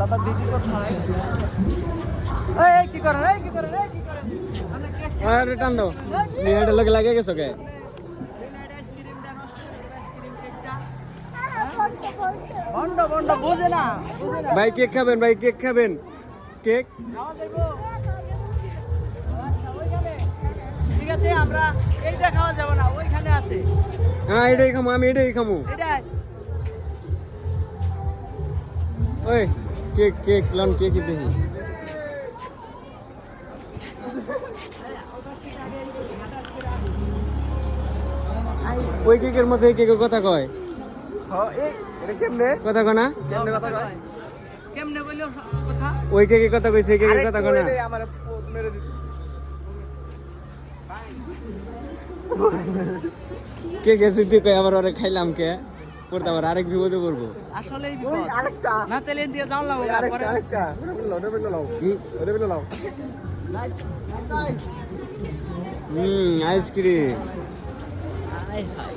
দাদা দিদি কোথায়? এই কি করেন? এই কি করেন? এই কি করেন? আরে টান দাও নিয়াটা লোকে লাগে গেছো কে আইসক্রিম দেন, আইসক্রিম কেকটা। বন্ড বন্ড বুঝে না, বুঝে না। ভাই কেক খাবেন ভাই কেক খাবেন কেক খাওয়া দেবো। আচ্ছা, ওইখানে। ঠিক আছে, আমরা এইটা খাওয়া যাবে না, ওইখানে আছে। হ্যাঁ এটাই খামু আমি এটাই খামু এটাই। ওই কেক কেক লন কেক দেখি ওই কেকের মধ্যে এই কেকের কথা কয় এই এটা কেমনে? কথা কয় না কেমনে কথা কয়? কেমনে বললো কথা? ওই কেকের কথা কইছে এই কেকের কথা কয় না আমার মেরে দিত। কে গেছে তুই কই আবার ওরে খাইলাম কে করতে আবার আরেক বিপদে পড়বো আসলেই বিপদ। আরেকটা না তেলে দিয়ে জানলাম পরে। আরেকটা ওটা লাও আইসক্রিম হাই হাই।